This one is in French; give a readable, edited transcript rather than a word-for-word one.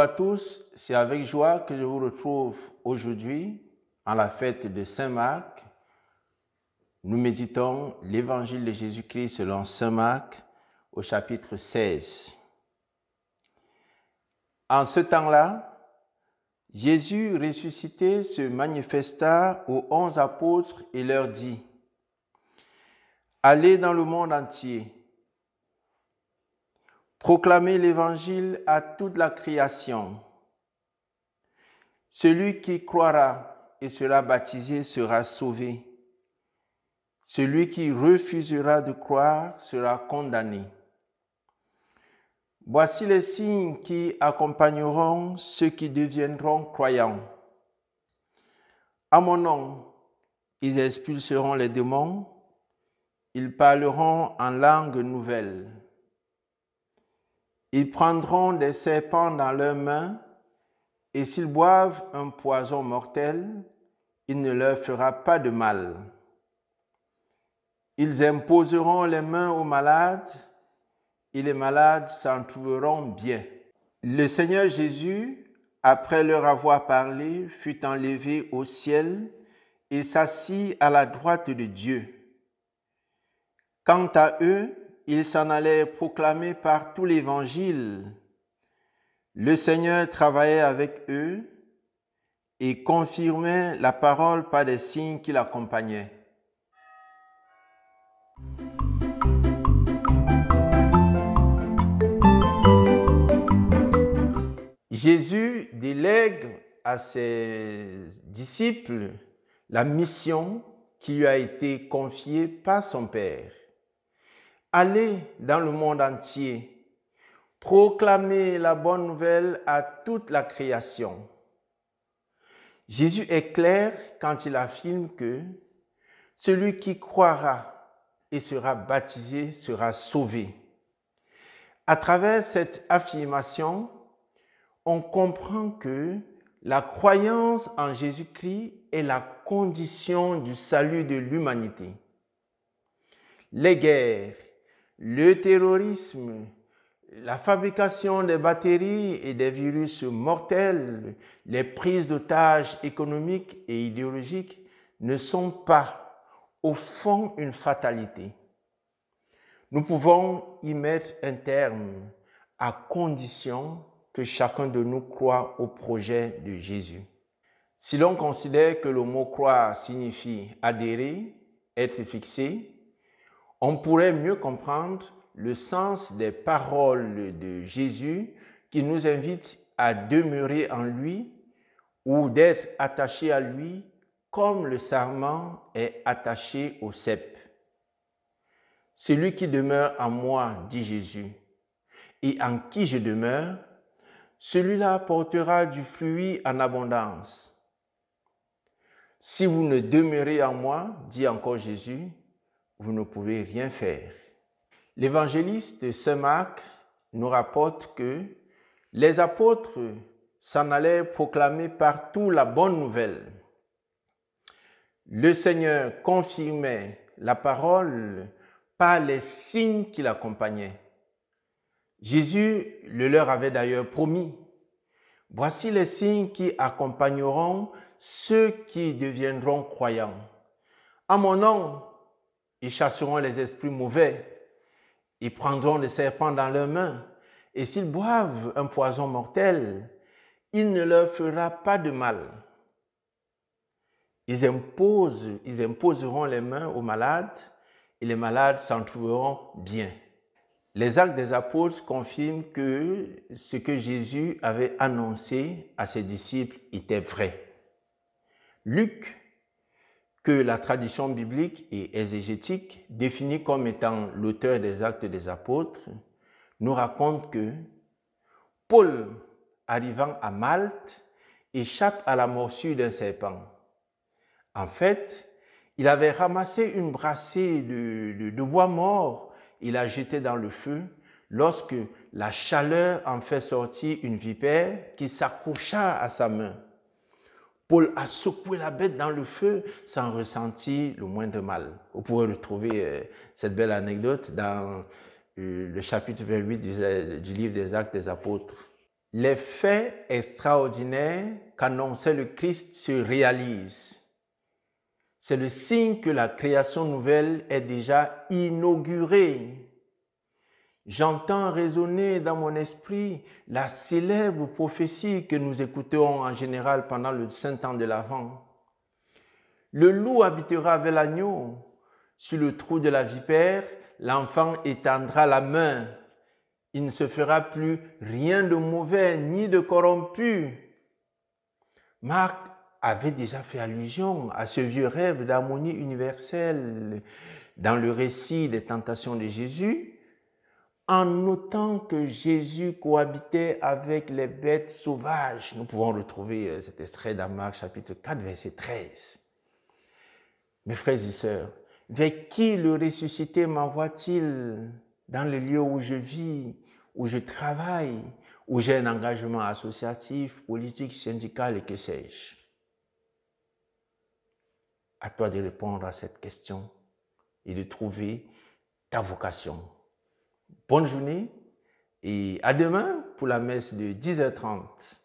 à tous, c'est avec joie que je vous retrouve aujourd'hui en la fête de Saint Marc. Nous méditons l'évangile de Jésus-Christ selon Saint Marc au chapitre 16. En ce temps-là, Jésus ressuscité se manifesta aux 11 apôtres et leur dit : Allez dans le monde entier, proclamez l'évangile à toute la création. Celui qui croira et sera baptisé sera sauvé. Celui qui refusera de croire sera condamné. Voici les signes qui accompagneront ceux qui deviendront croyants. À mon nom, ils expulseront les démons, ils parleront en langue nouvelle. Ils prendront des serpents dans leurs mains, et s'ils boivent un poison mortel, il ne leur fera pas de mal. Ils imposeront les mains aux malades, et les malades s'en trouveront bien. Le Seigneur Jésus, après leur avoir parlé, fut enlevé au ciel et s'assit à la droite de Dieu. Quant à eux, ils s'en allaient proclamer par tout l'Évangile. Le Seigneur travaillait avec eux et confirmait la parole par des signes qui l'accompagnaient. Jésus délègue à ses disciples la mission qui lui a été confiée par son Père. Allez dans le monde entier, proclamer la bonne nouvelle à toute la création. Jésus est clair quand il affirme que celui qui croira et sera baptisé sera sauvé. À travers cette affirmation, on comprend que la croyance en Jésus-Christ est la condition du salut de l'humanité. Les guerres, le terrorisme, la fabrication des batteries et des virus mortels, les prises d'otages économiques et idéologiques ne sont pas, au fond, une fatalité. Nous pouvons y mettre un terme à condition que chacun de nous croit au projet de Jésus. Si l'on considère que le mot croire signifie adhérer, être fixé, on pourrait mieux comprendre le sens des paroles de Jésus qui nous invitent à demeurer en lui ou d'être attachés à lui comme le sarment est attaché au cep. Celui qui demeure en moi, dit Jésus, et en qui je demeure, celui-là portera du fruit en abondance. Si vous ne demeurez en moi, dit encore Jésus, vous ne pouvez rien faire. L'évangéliste Saint Marc nous rapporte que les apôtres s'en allaient proclamer partout la bonne nouvelle. Le Seigneur confirmait la parole par les signes qui l'accompagnaient. Jésus le leur avait d'ailleurs promis. Voici les signes qui accompagneront ceux qui deviendront croyants. En mon nom, ils chasseront les esprits mauvais. Ils prendront des serpents dans leurs mains. Et s'ils boivent un poison mortel, il ne leur fera pas de mal. Ils imposeront les mains aux malades et les malades s'en trouveront bien. Les actes des apôtres confirment que ce que Jésus avait annoncé à ses disciples était vrai. Luc, que la tradition biblique et exégétique définit comme étant l'auteur des actes des apôtres, nous raconte que Paul, arrivant à Malte, échappe à la morsure d'un serpent. En fait, il avait ramassé une brassée de bois mort. Il l'a jeté dans le feu lorsque la chaleur en fait sortir une vipère qui s'accrocha à sa main. Paul a secoué la bête dans le feu sans ressentir le moindre mal. Vous pouvez retrouver cette belle anecdote dans le chapitre 28 du livre des Actes des Apôtres. les faits extraordinaires qu'annonçait le Christ se réalisent. C'est le signe que la création nouvelle est déjà inaugurée. J'entends résonner dans mon esprit la célèbre prophétie que nous écoutons en général pendant le saint temps de l'Avent. Le loup habitera avec l'agneau. Sur le trou de la vipère, l'enfant étendra la main. Il ne se fera plus rien de mauvais ni de corrompu. Marc avait déjà fait allusion à ce vieux rêve d'harmonie universelle dans le récit des tentations de Jésus, en notant que Jésus cohabitait avec les bêtes sauvages. Nous pouvons retrouver cet extrait dans Marc chapitre 4, verset 13. Mes frères et sœurs, vers qui le ressuscité m'envoie-t-il dans le lieu où je vis, où je travaille, où j'ai un engagement associatif, politique, syndical et que sais-je? À toi de répondre à cette question et de trouver ta vocation. Bonne journée et à demain pour la messe de 10h30.